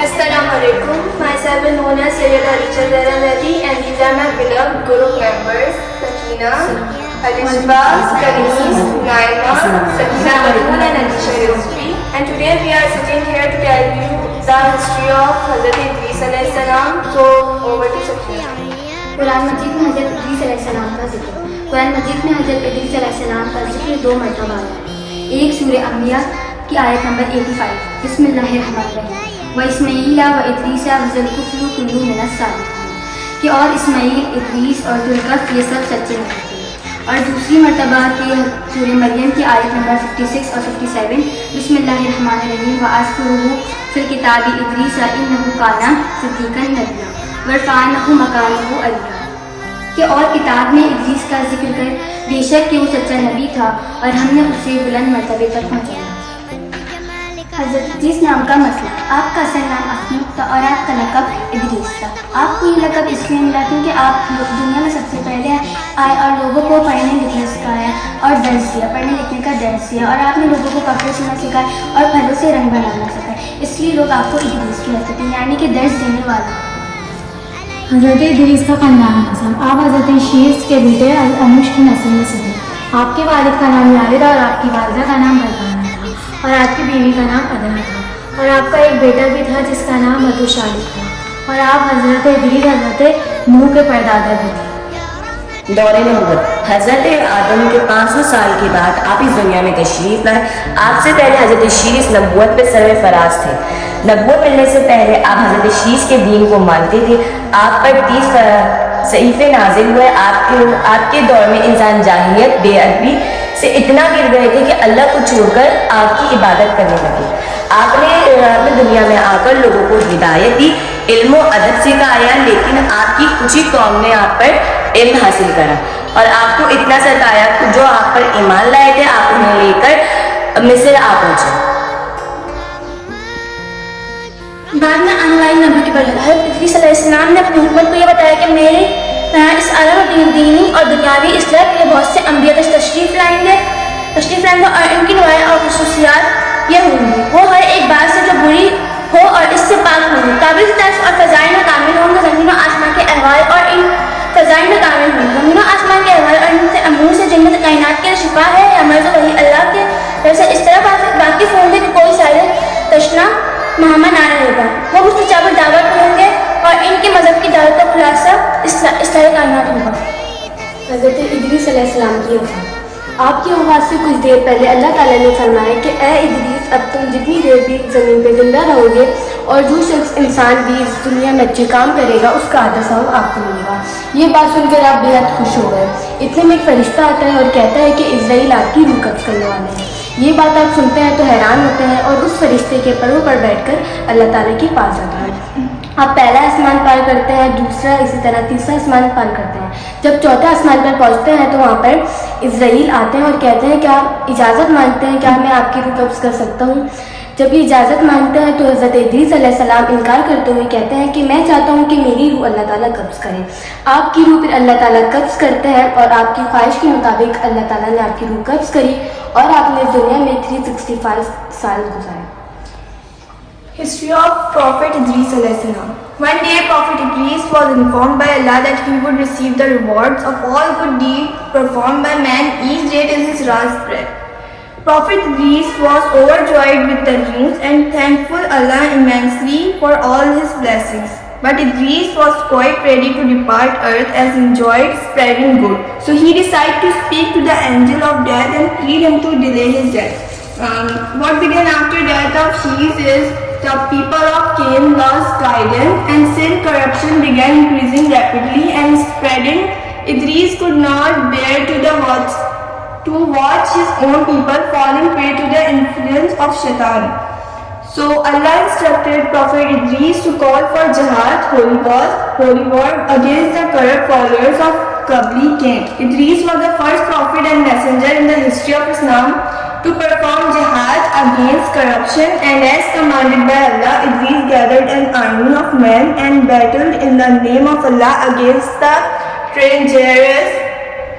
Assalamu alaikum. Myself is known as Sayyida Richa Zaranadi and these are my beloved group members Sakina, Alishba, Kanis, Naima, Sakina Marun and Alisha Rizvi. And today we are sitting here to tell you the history of Hazrat Idris alayhi salam. So over to Sakina. Quran मजीद में हज़रत इदरीस अलैहिस्सलाम का जिक्र। कुरान मजीद में हज़रत इदरीस अलैहिस्सलाम का जिक्र 2 मरतबा आया है। एक सूरह अंबिया की आयत नंबर 85 बिस्मिल्लाहिर्रहमानिर्रहीम व इस्माईला व इदरीसा व ज़ुल्किफ्लु कुल्लु मिनस सालिहीन कि और इस्माईल, इदरीस और ज़ुल्किफ्ल ये सब सच्चे नबी थे। और दूसरी मरतबा की सूरह मरियम की आयत नंबर 56 और 57 बिस्मिल्लाहिर्रहमानिर्रहीम व अस्कुरुहु फिल किताबि इदरीसा इन्नहु काना सिद्दीक़न नबिय्या वरफ़अनाहु मकानहु अलिय्या कि और किताब में इदरीस का जिक्र कर बेशक कि वो सच्चा नबी था और हमने उसे बुलंद मर्तबे तक पहुँचाया। हज़रत इदरीस नाम का मतलब, आपका असल नाम अहमद था और आपका लक़ब इदरीस था। आपको ये लक़ब इसलिए मिला क्योंकि आप दुनिया में सबसे पहले आए और लोगों को पढ़ने लिखने सिखाया और दर्स दिया, पढ़ने लिखने का दर्स दिया और आपने लोगों को कपड़े सिलना सिखाया और फलों से रंग बनाना सिखाया। इसलिए लोग आपको इदरीस कहते थे, यानी कि दर्स देने वाला। हज़रत इदरीस का ख़ानदान नस्ल, आप हज़रत शीस के बेटे अमुश की नस्ल में से थे। आपके वालिद का नाम यारिद और आपकी वालिदा का नाम बरकाना था और आपकी बीवी का नाम अदना था और आपका एक बेटा भी था जिसका नाम मधुशालिक था और आप हज़रत इदरीस हज़रत नूह के परदादा भी थे। दौरे नबूवत, हज़रत आदम के 500 साल के बाद आप इस दुनिया में तशरीफ़ लाए। आपसे पहले हज़रत शीस नबूवत पे सर्वे फराज थे। नबूवत मिलने से पहले आप हज़रत शीस के दीन को मानते थे। आप पर 30 सहीफ़े नाजिल हुए। आपके दौर में इंसान जाहिलियत बेअदबी से इतना गिर गए थे कि अल्लाह को छोड़कर आपकी इबादत करने लगे। आपने दुनिया में आकर लोगों को हिदायत दी, इल्म और अदब सिखाया, लेकिन आपकी कुछ ही कौम ने आप पर इल्म हासिल करा और आपको इतना सताया कि जो आप पर ईमान लाए थे आप उन्हें लेकर मिस्र आ पहुँचे। बाद में आने वाली नबी की बरकत हज़रत इदरीस अलैहिस्सलाम ने अपनी हुकूमत को ये बताया कि मेरे यहाँ इस आलम में दीनी और दुनियावी इस्लाह के लिए बहुत से अंबिया तशरीफ़ लाएंगे और इनकी नवाया और खसूसियात ये होंगी, वो हर एक बात से जो बुरी हो और इससे पाक होंगे, काबिल तारीफ़ और फ़ज़ाइल में कामिल होंगे। ज़मीन और आसमान के अहवाल और इन फ़ज़ाइल में कामिल होंगे। ज़मीन और आसमान के अहवाल और इनसे अमूर से जिनमें कायनात के शिफा है या मर्ज़ वही अल्लाह के तरफ से इस तरह वाकिफ़ होंगे कि कोई साहिर तशना महामा ना रहेगा। वो मुस्तजाब दावत होंगे और इनके मज़हब की दावत का खुलासा इस्लाह कायनात होगा। हज़रत इदरीस अलैहिस्सलाम की वफ़ात। आपकी वफ़ात से कुछ देर पहले अल्लाह ताला ने फरमाया कि ए इदरीस, अब तुम जितनी देर भी ज़मीन पे जिंदा रहोगे और जो शख्स इंसान भी इस दुनिया में अच्छे काम करेगा उसका आधा सवाब आपको मिलेगा। ये बात सुनकर आप बेहद खुश हो गए। इतने में एक फरिश्ता आता है और कहता है कि इज़राइल आपकी रूह कब्ज़ करने वाले हैं। ये बात आप सुनते हैं तो हैरान होते हैं और उस फरिश्ते के परों पर बैठकर अल्लाह ताला के पास जाता है। आप पहला आसमान पार करते हैं, दूसरा, इसी तरह तीसरा आसमान पार करते हैं। जब चौथा आसमान पर पहुंचते हैं तो वहाँ पर इज़राइल आते हैं और कहते हैं कि आप इजाज़त मांगते हैं, क्या मैं आपकी रूह कब्ज़ कर सकता हूँ। जब ये इजाज़त मांगते हैं तो हज़रत इदरीस अलैहिस्सलाम इनकार करते हुए कहते हैं कि मैं चाहता हूँ कि मेरी रूह अल्लाह ताला कब्ज़ करे। आपकी रूह फिर अल्लाह ताला कब्ज़ करते हैं और आपकी ख्वाहिश के मुताबिक अल्लाह ताला ने आपकी रूह कब्ज़ करी और आपने इस दुनिया में 365 साल गुजारे। History of Prophet Idris alayhi salam. One day Prophet Idris was informed by Allah that he would receive the rewards of all good deeds performed by man each day till his last breath. Prophet Idris was overjoyed with the news and thankful Allah immensely for all his blessings. But Idris was quite ready to depart earth as he enjoyed spreading good. So he decided to speak to the angel of death and plead him to delay his death. What began after death of Shees is the people of Cain lost guidance and sin corruption began increasing rapidly and spreading. Idris could not bear to watch his own people falling prey to the influence of Shaitan. So Allah instructed Prophet Idris to call for jihad, holy war against the corrupt followers of Qabli Cain. Idris was the first prophet and messenger in the history of Islam to perform jihad against corruption, and as commanded by Allah, Idris gathered an army of men and battled in the name of Allah against the treacherous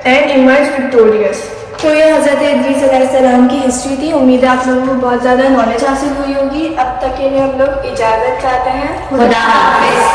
and emerged victorious. تو یہ حضرت ادریس علیہ السلام کی history تھی. امید ہے آپ لوگوں کو بہت زیادہ نالج حاصل ہوئی ہوگی. اب تک کے لیے ہم لوگ اجازت چاہتے ہیں. خدا حافظ.